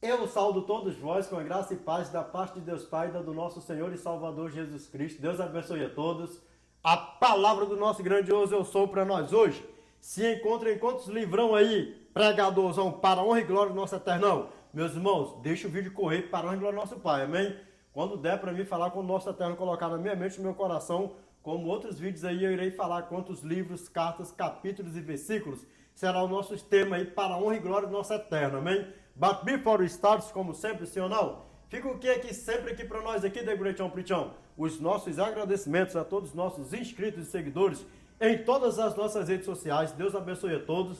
Eu saúdo todos vós com a graça e paz da parte de Deus Pai, da do nosso Senhor e Salvador Jesus Cristo. Deus abençoe a todos. A palavra do nosso grandioso Eu Sou para nós hoje se encontra em quantos livrão aí, pregadorzão, para a honra e glória do nosso Eternão. Meus irmãos, deixa o vídeo correr para a honra e glória do nosso Pai, amém? Quando der para mim falar com o nosso Eterno, colocar na minha mente e no meu coração, como outros vídeos aí, eu irei falar quantos livros, cartas, capítulos e versículos será o nosso tema aí para a honra e glória do nosso Eterno, amém? But before we start, como sempre, sim ou não? Fica o que aqui sempre aqui para nós aqui, The Great John Prichão? Os nossos agradecimentos a todos os nossos inscritos e seguidores em todas as nossas redes sociais. Deus abençoe a todos.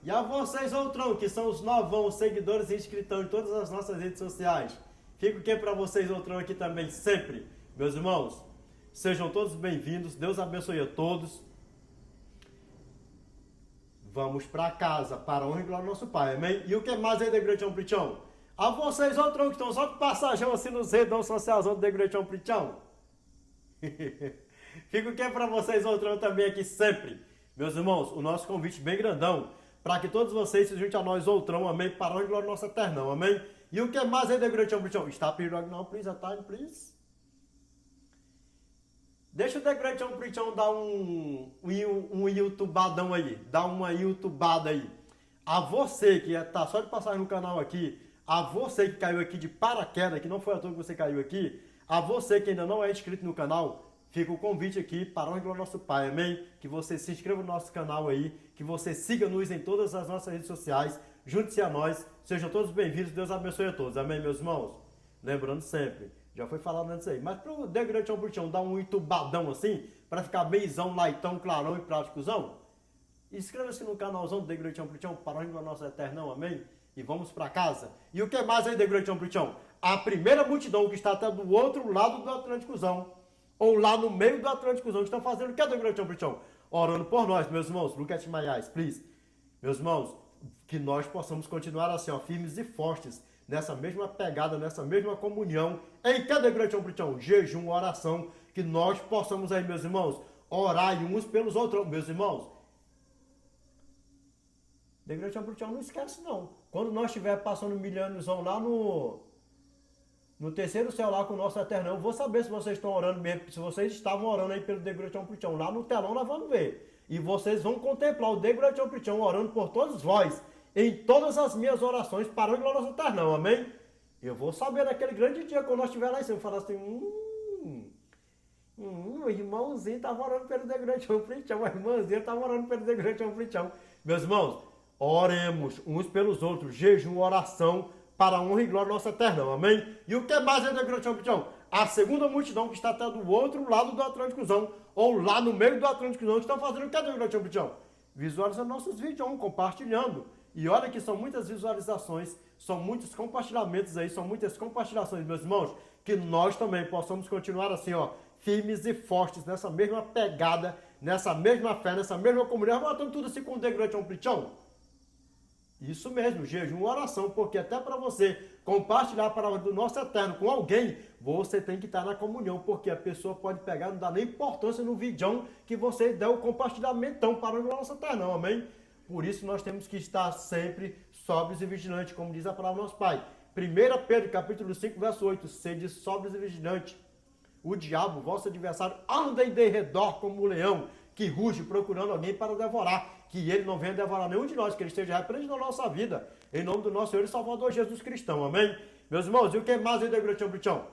E a vocês, outrão, que são os novão, seguidores e inscritão em todas as nossas redes sociais. Fica o que para vocês, outrão, aqui também sempre. Meus irmãos, sejam todos bem-vindos. Deus abençoe a todos. Vamos para casa, para a honra e glória do nosso Pai, amém? E o que mais aí, The Great John Prichão? A vocês, outrão, que estão só de passagem assim nos redão socialzão do The Great John Prichão. Fica o que é para vocês, outrão, também aqui sempre. Meus irmãos, o nosso convite bem grandão, para que todos vocês se juntem a nós, outrão, amém? Para a honra e glória do nosso Eternão, amém? E o que mais aí, The Great John Prichão? Stop here right now, please, a time, please. Deixa o The Great John Prichão dar um youtubadão aí, dar uma youtubada aí. A você que está só de passagem no canal aqui, a você que caiu aqui de paraquedas, que não foi à toa que você caiu aqui, a você que ainda não é inscrito no canal, fica o convite aqui para a honra e glória do nosso Pai, amém? Que você se inscreva no nosso canal aí, que você siga-nos em todas as nossas redes sociais, junte-se a nós, sejam todos bem-vindos, Deus abençoe a todos, amém, meus irmãos? Lembrando sempre, já foi falado antes aí, mas para o The Great John Prichão dar um youtubadão assim, para ficar beizão, laitão, clarão e práticozão, inscreva-se no canalzão do The Great John Prichão, para a honra e glória do nosso Eternão, amém? E vamos para casa. E o que mais aí, The Great John Prichão? A primeira multidão que está até do outro lado do Atlânticozão, ou lá no meio do Atlânticozão, que estão fazendo o que é, The Great John Prichão? Orando por nós, meus irmãos. Look at my eyes, please. Meus irmãos, que nós possamos continuar assim, ó, firmes e fortes, nessa mesma pegada, nessa mesma comunhão, em que, The Great John Prichão? Jejum, oração, que nós possamos aí, meus irmãos, orar uns pelos outros, meus irmãos. The Great John Prichão, não esquece não. Quando nós estiver passando milhõesão lá no terceiro céu lá com o nosso Eternão, eu vou saber se vocês estão orando mesmo, se vocês estavam orando aí pelo The Great John Prichão. Lá no telão nós vamos ver. E vocês vão contemplar o The Great John Prichão orando por todos vós, em todas as minhas orações, para o nosso Eternão, amém? Eu vou saber naquele grande dia, quando nós estiver lá em cima, eu falar assim, o irmãozinho estava orando pelo The Great John Prichão, a irmãzinha estava orando pelo The Great John Prichão. Meus irmãos, oremos uns pelos outros, jejum, oração, para a honra e glória do nosso Eternão, amém? E o que mais é The Great John Prichão? A segunda multidão que está até do outro lado do Atlânticozão, ou lá no meio do Atlânticozão, que estão fazendo o que é The Great John Prichão? Visualizando nossos vídeos, compartilhando. E olha que são muitas visualizações, são muitos compartilhamentos aí, são muitas compartilhações, meus irmãos, que nós também possamos continuar assim, ó, firmes e fortes, nessa mesma pegada, nessa mesma fé, nessa mesma comunidade, botando tudo assim com o The Great John Prichão. Isso mesmo, jejum, oração, porque até para você compartilhar a palavra do nosso Eterno com alguém, você tem que estar na comunhão, porque a pessoa pode pegar, não dá nem importância no vídeo que você der o compartilhamento para o nosso Eterno, amém? Por isso nós temos que estar sempre sóbrios e vigilantes, como diz a palavra do nosso Pai. 1 Pedro, capítulo 5, verso 8, sede sóbrios e vigilantes. O diabo, vosso adversário, anda em derredor como um leão, que ruge procurando alguém para devorar, que ele não venha devorar nenhum de nós, que ele esteja repreendendo a nossa vida, em nome do nosso Senhor e Salvador Jesus Cristo, amém? Meus irmãos, e o que mais aí, The Great John Prichão?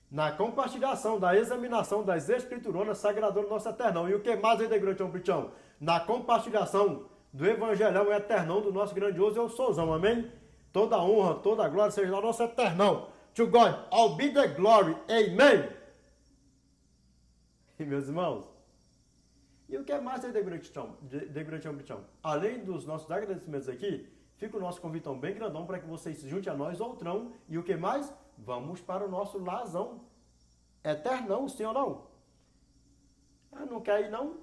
Na compartilhação, da examinação das escrituronas sagradoras do nosso Eternão. E o que mais aí, The Great John Prichão? Na compartilhação do Evangelhão Eternão do nosso grandioso Eu Souzão, amém? Toda honra, toda glória seja lá nosso Eternão. To God, all be the glory, amen? E meus irmãos, e o que é mais aí, The Great John Prichão? Além dos nossos agradecimentos aqui, fica o nosso convitão bem grandão para que vocês se juntem a nós, outrão. E o que mais? Vamos para o nosso lazão eternão, sim ou não? Ah, não quer ir não?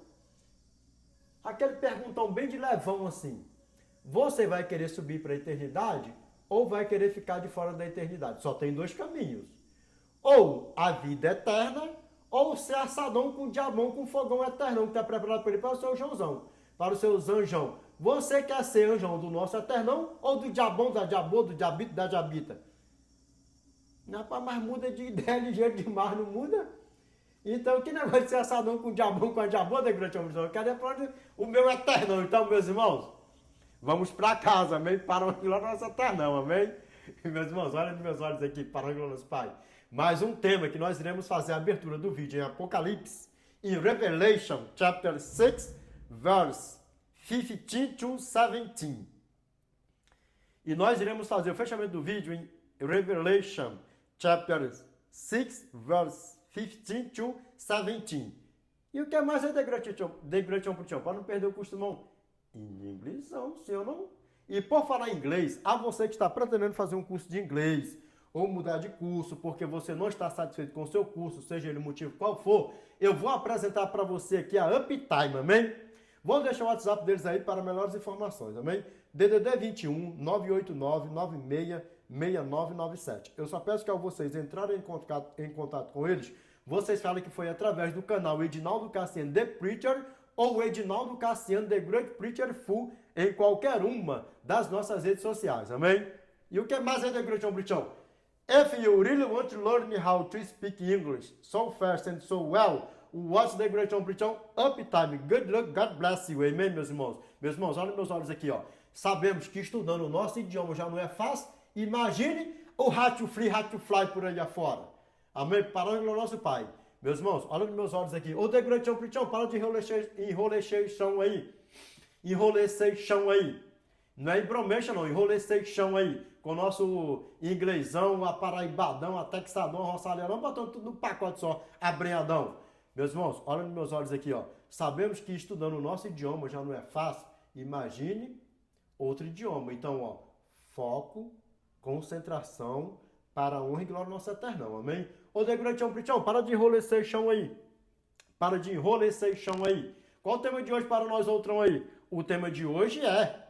Aquele perguntão bem de levão assim. Você vai querer subir para a eternidade ou vai querer ficar de fora da eternidade? Só tem dois caminhos. Ou a vida eterna, ou ser assadão com diabão, com fogão eternão, que está preparado para ele, para o seu Joãozão, para os seus anjão. você quer ser anjão do nosso eternão ou do diabão, da diabô, do diabito, da diabita? Rapaz, mas muda de ideia ligeiro demais, não muda? Então, que negócio de ser assadão com o diabão, com a diabô, da grande ambição? Eu quero é para o meu eternão. Então, meus irmãos, vamos para casa, amém? Para onde lá nosso eternão, amém? Meus irmãos, olha nos meus olhos aqui, para onde nosso Pai. Mais um tema que nós iremos fazer a abertura do vídeo em Apocalipse, em Revelation, chapter 6, verse 15 to 17. E nós iremos fazer o fechamento do vídeo em Revelation, chapter 6, verse 15 to 17. E o que é mais é degradation para não perder o costumão? Em inglês, sim ou não? E por falar em inglês, a você que está pretendendo fazer um curso de inglês ou mudar de curso porque você não está satisfeito com o seu curso, seja ele o motivo qual for, eu vou apresentar para você aqui a Uptime, amém? Vou deixar o WhatsApp deles aí para melhores informações, amém? DDD 21 989 96 6997. Eu só peço que ao vocês entrarem em contato com eles, vocês falem que foi através do canal Edinaldo Cassiano The Preacher ou Edinaldo Cassiano The Great Preacher Full em qualquer uma das nossas redes sociais, amém? E o que mais é The Great Preacher? If you really want to learn how to speak English so fast and so well, watch The Great Preacher Uptime. Good luck, God bless you, amém, meus irmãos? Meus irmãos, olha meus olhos aqui, ó. Sabemos que estudando o nosso idioma já não é fácil. Imagine o rato fly por aí afora. Amém? Parando no nosso Pai. Meus irmãos, olha nos meus olhos aqui. Ô, The Great Preacher, para de enroleção aí. Enroleção aí. Não é embromation não, enroleção aí. Com o nosso inglesão, a paraibadão, a texadão, a roçalhadão, botando tudo no pacote só, abrenhadão. Meus irmãos, olha nos meus olhos aqui, ó. Sabemos que estudando o nosso idioma já não é fácil. Imagine outro idioma. Então, ó, foco, concentração para a honra e glória do nosso eternão, amém? Ô, The Great Preacher, para de enroleção aí. Para de enroleção aí. Qual o tema de hoje para nós, outrão aí? O tema de hoje é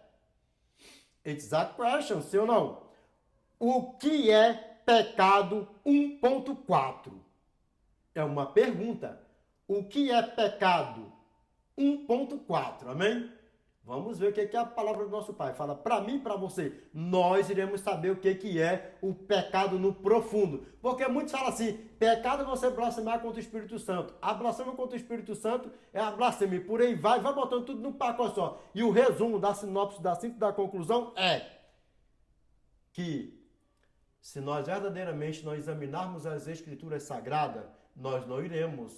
Exact question, sim ou não? O que é pecado 1.4? É uma pergunta. O que é pecado 1.4, amém? Vamos ver o que é a palavra do nosso Pai. Fala para mim e para você. Nós iremos saber o que é o pecado no profundo. Porque muitos falam assim, pecado é você blasfemar contra o Espírito Santo. A blasfêmia contra o Espírito Santo é a blasfêmia. Por aí vai botando tudo num pacote só. E o resumo da sinopse, da síntese da conclusão é que se nós verdadeiramente não examinarmos as Escrituras Sagradas, nós não iremos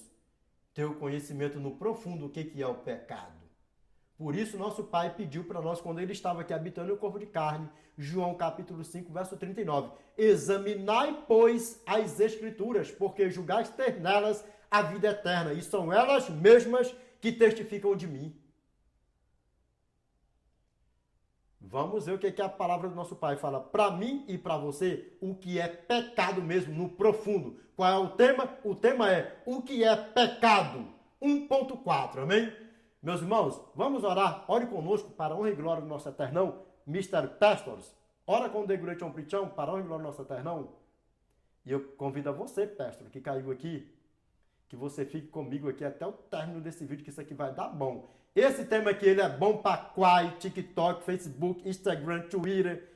ter o conhecimento no profundo do que é o pecado. Por isso, nosso Pai pediu para nós, quando ele estava aqui habitando o corpo de carne, João capítulo 5, verso 39, examinai, pois, as Escrituras, porque julgais ter nelas a vida eterna, e são elas mesmas que testificam de mim. Vamos ver o que a palavra do nosso Pai fala para mim e para você, o que é pecado mesmo, no profundo. Qual é o tema? O tema é o que é pecado 1.4, amém? Meus irmãos, vamos orar. Ore conosco para a honra e glória do nosso eternão. Mr. Pastors, ora com o The Great Preacher para a honra e glória do nosso eternão. E eu convido a você, pastor, que caiu aqui, que você fique comigo aqui até o término desse vídeo, que isso aqui vai dar bom. Esse tema aqui, ele é bom para Quai, TikTok, Facebook, Instagram, Twitter,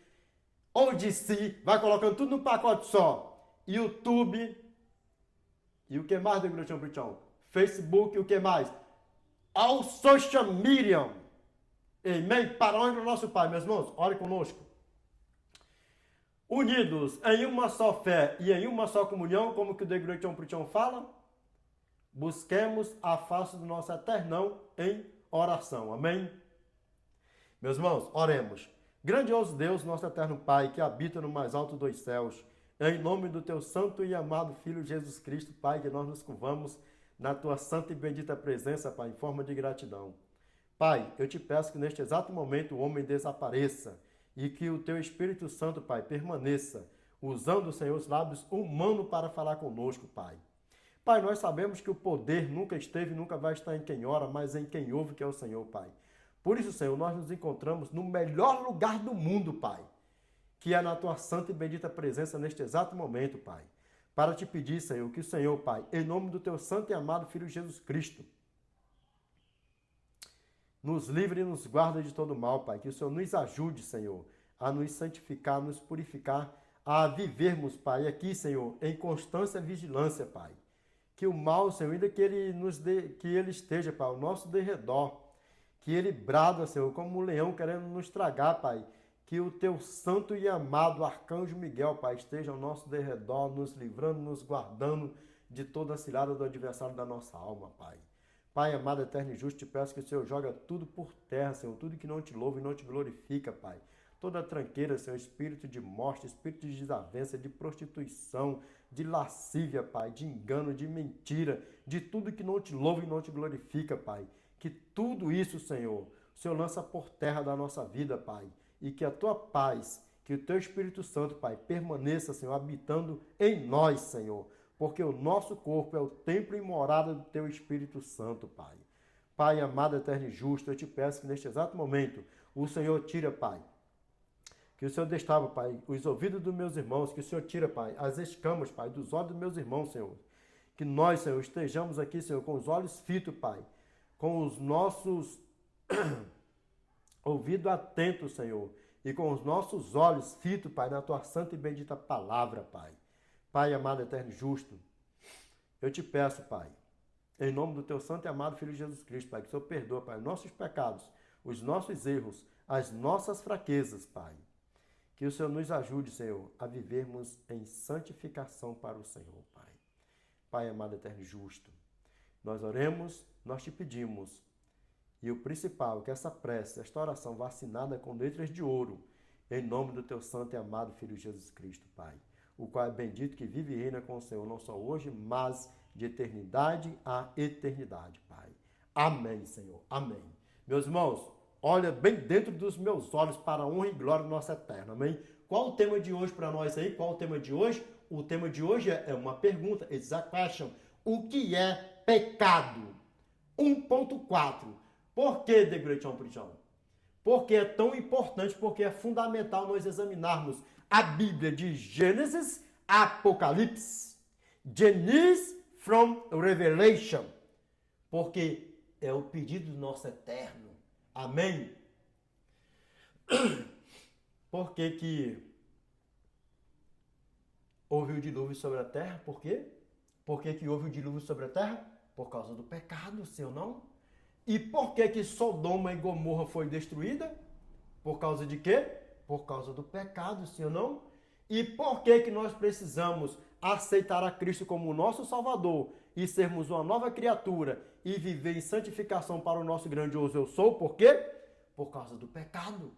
ODC, vai colocando tudo num pacote só. YouTube, e o que mais, The Great Preacher? Facebook, e o que mais? Ao social media. Amém? Para onde o nosso Pai, meus irmãos, ore conosco. Unidos em uma só fé e em uma só comunhão, como que o The Great Preacher fala, busquemos a face do nosso eternão em oração. Amém? Meus irmãos, oremos. Grandioso Deus, nosso eterno Pai, que habita no mais alto dos céus, em nome do teu santo e amado Filho Jesus Cristo, Pai, que nós nos curvamos na tua santa e bendita presença, Pai, em forma de gratidão. Pai, eu te peço que neste exato momento o homem desapareça e que o teu Espírito Santo, Pai, permaneça, usando, Senhor, os lábios humanos para falar conosco, Pai. Pai, nós sabemos que o poder nunca esteve e nunca vai estar em quem ora, mas em quem ouve, que é o Senhor, Pai. Por isso, Senhor, nós nos encontramos no melhor lugar do mundo, Pai, que é na tua santa e bendita presença neste exato momento, Pai. Para te pedir, Senhor, que o Senhor, Pai, em nome do teu santo e amado Filho Jesus Cristo, nos livre e nos guarda de todo mal, Pai. Que o Senhor nos ajude, Senhor, a nos santificar, nos purificar, a vivermos, Pai, aqui, Senhor, em constância e vigilância, Pai. Que o mal, Senhor, ainda que ele esteja, Pai, ao nosso derredor, que ele brada, Senhor, como um leão querendo nos tragar, Pai. Que o teu santo e amado arcanjo Miguel, Pai, esteja ao nosso derredor, nos livrando, nos guardando de toda a cilada do adversário da nossa alma, Pai. Pai amado, eterno e justo, te peço que o Senhor joga tudo por terra, Senhor, tudo que não te louva e não te glorifica, Pai. Toda tranqueira, Senhor, espírito de morte, espírito de desavença, de prostituição, de lascívia, Pai, de engano, de mentira, de tudo que não te louva e não te glorifica, Pai. Que tudo isso, Senhor, o Senhor lança por terra da nossa vida, Pai. E que a tua paz, que o teu Espírito Santo, Pai, permaneça, Senhor, habitando em nós, Senhor. Porque o nosso corpo é o templo e morada do teu Espírito Santo, Pai. Pai amado, eterno e justo, eu te peço que neste exato momento o Senhor tira, Pai. Que o Senhor destava, Pai, os ouvidos dos meus irmãos, que o Senhor tira, Pai, as escamas, Pai, dos olhos dos meus irmãos, Senhor. Que nós, Senhor, estejamos aqui, Senhor, com os olhos fitos, Pai, com os nossos ouvidos atentos, Senhor, e com os nossos olhos fitos, Pai, na tua santa e bendita palavra, Pai. Pai amado, eterno e justo, eu te peço, Pai, em nome do teu santo e amado Filho Jesus Cristo, Pai, que o Senhor perdoa, Pai, os nossos pecados, os nossos erros, as nossas fraquezas, Pai. Que o Senhor nos ajude, Senhor, a vivermos em santificação para o Senhor, Pai. Pai amado, eterno e justo, nós oremos, nós te pedimos. E o principal, que essa prece, esta oração vacinada com letras de ouro, em nome do teu santo e amado Filho Jesus Cristo, Pai. O qual é bendito que vive e reina com o Senhor, não só hoje, mas de eternidade a eternidade, Pai. Amém, Senhor. Amém. Meus irmãos, olha bem dentro dos meus olhos para a honra e glória do nosso eterno. Amém? Qual o tema de hoje para nós aí? Qual o tema de hoje? O tema de hoje é uma pergunta, it's a question. O que é pecado? 1.4. Por que, The Great Preaching? Porque é tão importante, porque é fundamental nós examinarmos a Bíblia de Gênesis a Apocalipse. Genesis from Revelation. Porque é o pedido do nosso eterno. Amém? Por que houve o dilúvio sobre a terra? Por quê? Por que houve o dilúvio sobre a terra? Por causa do pecado, sim ou não? E por que Sodoma e Gomorra foi destruída? Por causa de quê? Por causa do pecado, sim ou não? E por que nós precisamos aceitar a Cristo como nosso Salvador e sermos uma nova criatura e viver em santificação para o nosso grandioso eu sou? Por quê? Por causa do pecado.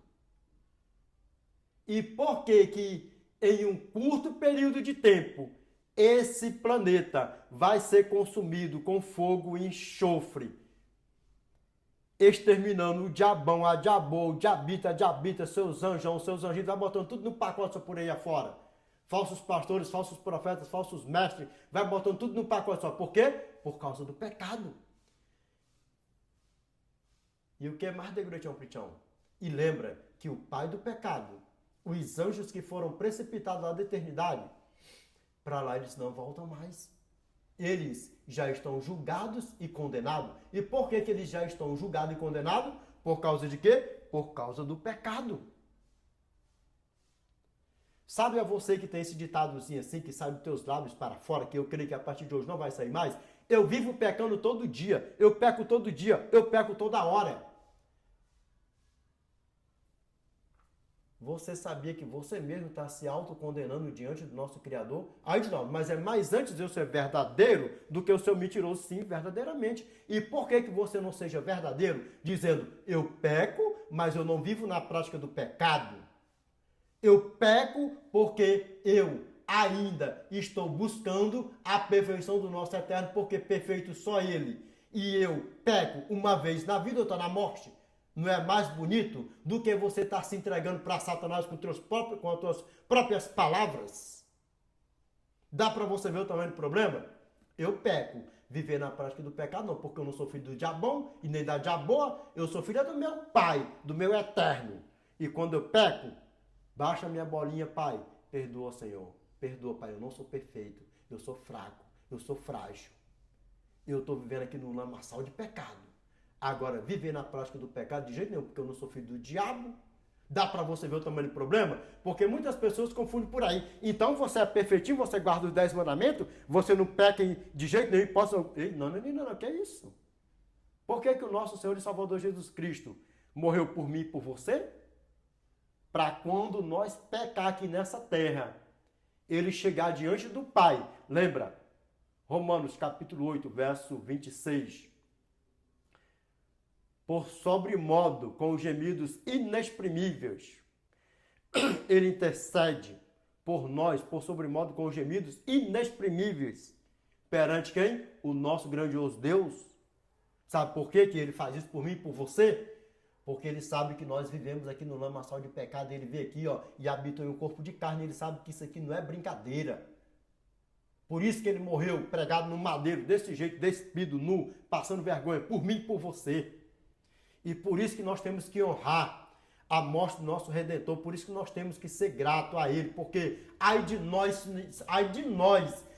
E por que em um curto período de tempo esse planeta vai ser consumido com fogo e enxofre, exterminando o diabão, a diabô, o diabita, seus anjos, seus anjinhos, vai botando tudo no pacote só por aí afora. Falsos pastores, falsos profetas, falsos mestres, vai botando tudo no pacote só. Por quê? Por causa do pecado. E o que é mais de Great Preaching? E lembra que o pai do pecado, os anjos que foram precipitados lá da eternidade, para lá eles não voltam mais. Eles já estão julgados e condenados. E por que eles já estão julgados e condenados? Por causa de quê? Por causa do pecado. Sabe a você que tem esse ditadozinho assim, que sai dos teus lábios para fora, que eu creio que a partir de hoje não vai sair mais? Eu vivo pecando todo dia, eu peco todo dia, eu peco toda hora. Você sabia que você mesmo está se autocondenando diante do nosso Criador? Aí não, mas é mais antes de eu ser verdadeiro do que eu ser mentiroso, sim, verdadeiramente. E por que você não seja verdadeiro? Dizendo, eu peco, mas eu não vivo na prática do pecado. Eu peco porque eu ainda estou buscando a perfeição do nosso eterno, porque perfeito só Ele. E eu peco uma vez na vida, eu estou na morte. Não é mais bonito do que você estar se entregando para Satanás com as tuas próprias palavras? Dá para você ver o tamanho do problema? Eu peco. Viver na prática do pecado não, porque eu não sou filho do diabão e nem da diaboa. Eu sou filho do meu pai, do meu eterno. E quando eu peco, baixa a minha bolinha, pai. Perdoa, Senhor. Perdoa, pai. Eu não sou perfeito. Eu sou fraco. Eu sou frágil. Eu estou vivendo aqui num lamaçal de pecado. Agora, viver na prática do pecado de jeito nenhum, porque eu não sou filho do diabo. Dá para você ver o tamanho do problema? Porque muitas pessoas confundem por aí. Então você é perfeitinho, você guarda os 10 mandamentos, você não peca de jeito nenhum. Não, que é isso? Por que o nosso Senhor e Salvador Jesus Cristo morreu por mim e por você? Para quando nós pecar aqui nessa terra, ele chegar diante do Pai. Lembra? Romanos capítulo 8, verso 26. Por sobremodo, com gemidos inexprimíveis, ele intercede por nós, por sobremodo, com gemidos inexprimíveis. Perante quem? O nosso grandioso Deus. Sabe por quê que ele faz isso por mim e por você? Porque ele sabe que nós vivemos aqui no lamaçal de pecado. Ele vê aqui, ó, e habita em um corpo de carne. Ele sabe que isso aqui não é brincadeira. Por isso que ele morreu pregado no madeiro, desse jeito, despido, nu, passando vergonha, por mim e por você. E por isso que nós temos que honrar a morte do nosso Redentor. Por isso que nós temos que ser grato a ele. Porque ai de nós,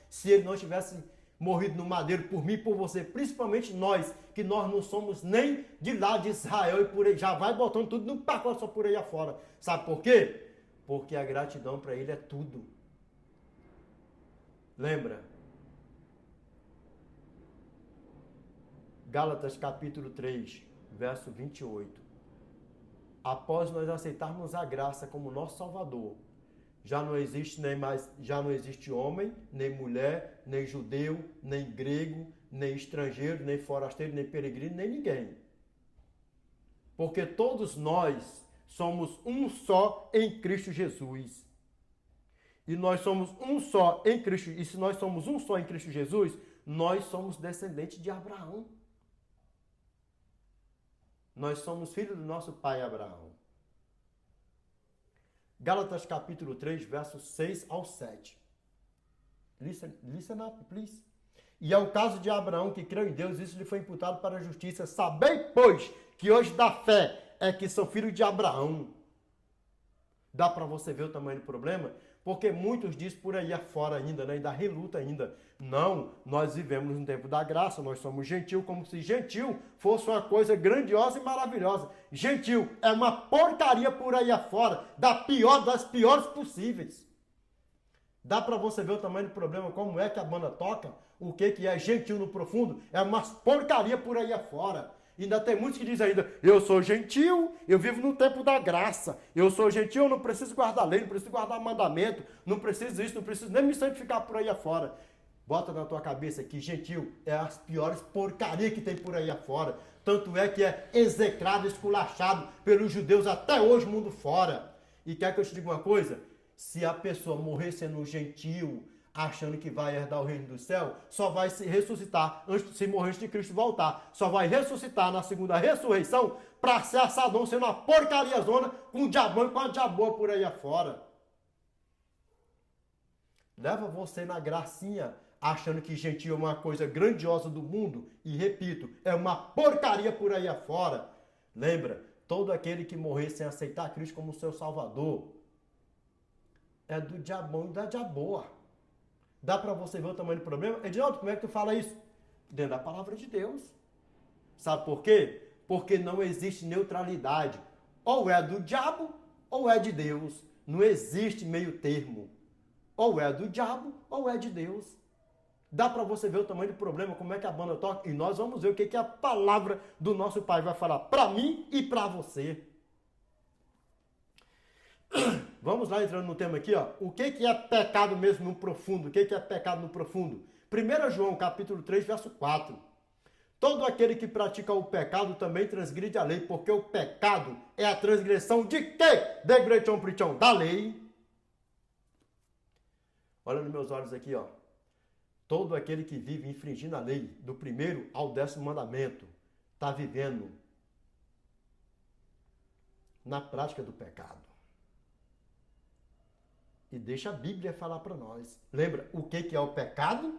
se ele não tivesse morrido no madeiro por mim e por você. Principalmente nós, que nós não somos nem de lá de Israel e por aí. Já vai botando tudo no pacote só por aí afora. Sabe por quê? Porque a gratidão para ele é tudo. Lembra? Gálatas capítulo 3, verso 28. Após nós aceitarmos a graça como nosso Salvador, já não existe homem, nem mulher, nem judeu, nem grego, nem estrangeiro, nem forasteiro, nem peregrino, nem ninguém. Porque todos nós somos um só em Cristo Jesus. E nós somos um só em Cristo. E se nós somos um só em Cristo Jesus, nós somos descendentes de Abraão. Nós somos filhos do nosso pai Abraão. Gálatas capítulo 3, versos 6 ao 7. Listen up, please. E é o caso de Abraão que creu em Deus, isso lhe foi imputado para a justiça. Sabei, pois, que hoje da fé é que sou filho de Abraão. Dá para você ver o tamanho do problema? Porque muitos dizem por aí afora ainda, né? Ainda reluta ainda. Não, nós vivemos no tempo da graça, nós somos gentil, como se gentil fosse uma coisa grandiosa e maravilhosa. Gentil é uma porcaria por aí afora, das piores possíveis. Dá para você ver o tamanho do problema, como é que a banda toca, o que é gentil no profundo, é uma porcaria por aí afora. Ainda tem muitos que dizem ainda, eu sou gentil, eu vivo no tempo da graça. Eu sou gentil, eu não preciso guardar lei, não preciso guardar mandamento, não preciso isso, não preciso nem me santificar por aí afora. Bota na tua cabeça que gentil é as piores porcarias que tem por aí afora. Tanto é que é execrado, esculachado pelos judeus até hoje, mundo fora. E quer que eu te diga uma coisa? Se a pessoa morrer sendo gentil, achando que vai herdar o reino do céu, só vai se ressuscitar, se morrer antes de Cristo voltar, só vai ressuscitar na segunda ressurreição para ser assadão, sendo uma porcaria zona, com um diabão e com uma diaboa por aí afora. Leva você na gracinha, achando que gentil é uma coisa grandiosa do mundo, e repito, é uma porcaria por aí afora. Lembra, todo aquele que morrer sem aceitar Cristo como seu Salvador, é do diabão e da diaboa. Dá para você ver o tamanho do problema? Edinaldo, como é que tu fala isso? Dentro da palavra de Deus. Sabe por quê? Porque não existe neutralidade. Ou é do diabo, ou é de Deus. Não existe meio termo. Ou é do diabo, ou é de Deus. Dá para você ver o tamanho do problema, como é que a banda toca? E nós vamos ver o que a palavra do nosso Pai vai falar para mim e para você. Vamos lá, entrando no tema aqui, ó. O que é pecado mesmo no profundo? O que é pecado no profundo? 1 João, capítulo 3, verso 4. Todo aquele que pratica o pecado também transgride a lei, porque o pecado é a transgressão de quê? Da lei. Olha nos meus olhos aqui, ó. Todo aquele que vive infringindo a lei, do 1º ao 10º mandamento, está vivendo na prática do pecado. E deixa a Bíblia falar para nós. Lembra o que é o pecado?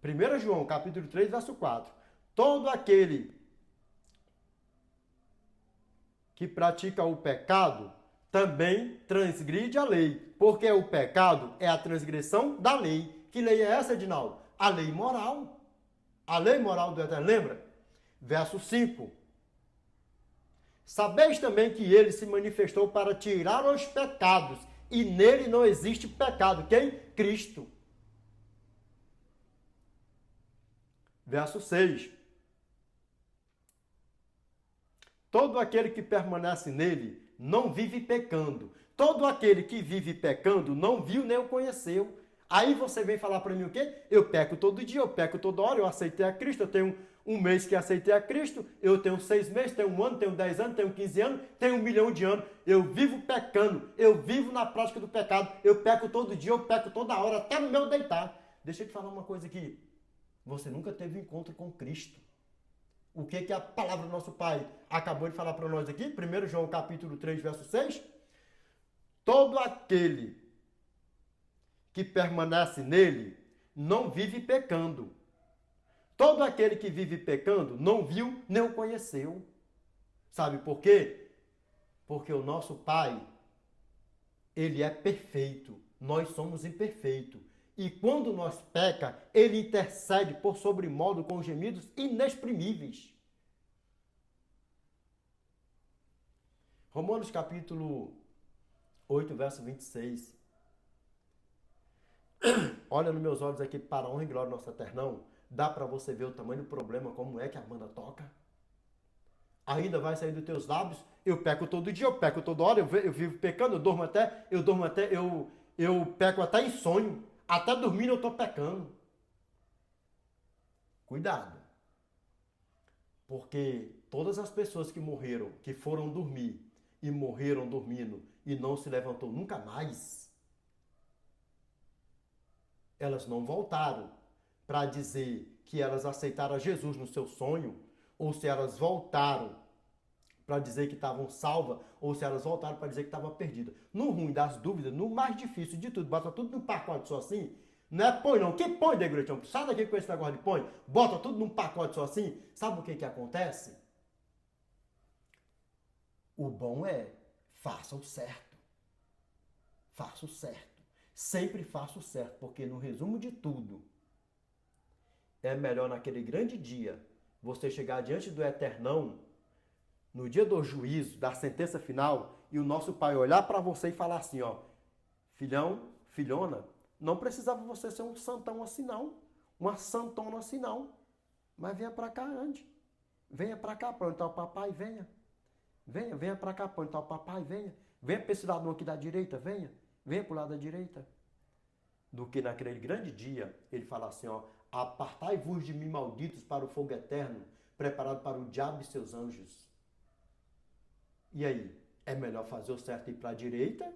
1 João, capítulo 3, verso 4. Todo aquele que pratica o pecado também transgride a lei. Porque o pecado é a transgressão da lei. Que lei é essa, Edinaldo? A lei moral. A lei moral do Eterno. Lembra? Verso 5. Sabeis também que ele se manifestou para tirar os pecados, e nele não existe pecado. Quem? Cristo. Verso 6. Todo aquele que permanece nele não vive pecando. Todo aquele que vive pecando não viu nem o conheceu. Aí você vem falar para mim o quê? Eu peco todo dia, eu peco toda hora, eu aceitei a Cristo, eu tenho um mês que aceitei a Cristo, eu tenho 6 meses, tenho 1 ano, tenho 10 anos, tenho 15 anos, tenho 1 milhão de anos. Eu vivo pecando, eu vivo na prática do pecado, eu peco todo dia, eu peco toda hora, até no meu deitar. Deixa eu te falar uma coisa aqui. Você nunca teve um encontro com Cristo. O que a palavra do nosso Pai acabou de falar para nós aqui? 1 João capítulo 3, verso 6. Todo aquele que permanece nele não vive pecando. Todo aquele que vive pecando não viu nem o conheceu. Sabe por quê? Porque o nosso Pai, ele é perfeito. Nós somos imperfeitos. E quando nós peca, ele intercede por sobremodo com gemidos inexprimíveis. Romanos capítulo 8, verso 26. Olha nos meus olhos aqui, para a honra e glória do nosso Eternão. Dá para você ver o tamanho do problema, como é que a banda toca? Ainda vai sair dos teus lábios, eu peco todo dia, eu peco toda hora, eu vivo pecando, eu peco até em sonho, até dormindo eu estou pecando. Cuidado. Porque todas as pessoas que morreram, que foram dormir e morreram dormindo e não se levantou nunca mais, elas não voltaram para dizer que elas aceitaram Jesus no seu sonho, ou se elas voltaram para dizer que estavam salvas, ou se elas voltaram para dizer que estavam perdidas. No ruim das dúvidas, no mais difícil de tudo, bota tudo num pacote só assim, não é põe não, quem põe, Degretão? Sai daqui com esse negócio de põe, bota tudo num pacote só assim, sabe o que acontece? O bom é, faça o certo. Faça o certo. Sempre faça o certo, porque no resumo de tudo, é melhor naquele grande dia você chegar diante do Eternão, no dia do juízo, da sentença final, e o nosso Pai olhar para você e falar assim, ó, filhão, filhona, não precisava você ser um santão assim não, uma santona assim não, mas venha para cá, ande. Venha para cá, para onde está o papai, venha. Venha para cá, para onde está o papai, venha. Venha para esse lado aqui da direita, venha. Venha para o lado da direita. Do que naquele grande dia, ele fala assim, ó, apartai-vos de mim, malditos, para o fogo eterno, preparado para o diabo e seus anjos. E aí, é melhor fazer o certo e ir para a direita?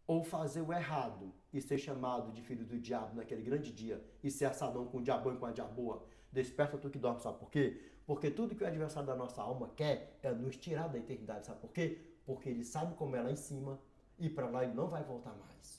Ou fazer o errado e ser chamado de filho do diabo naquele grande dia e ser assadão com o diabão e com a diaboa? Desperta tu que dorme, sabe por quê? Porque tudo que o adversário da nossa alma quer é nos tirar da eternidade, sabe por quê? Porque ele sabe como é lá em cima e para lá ele não vai voltar mais.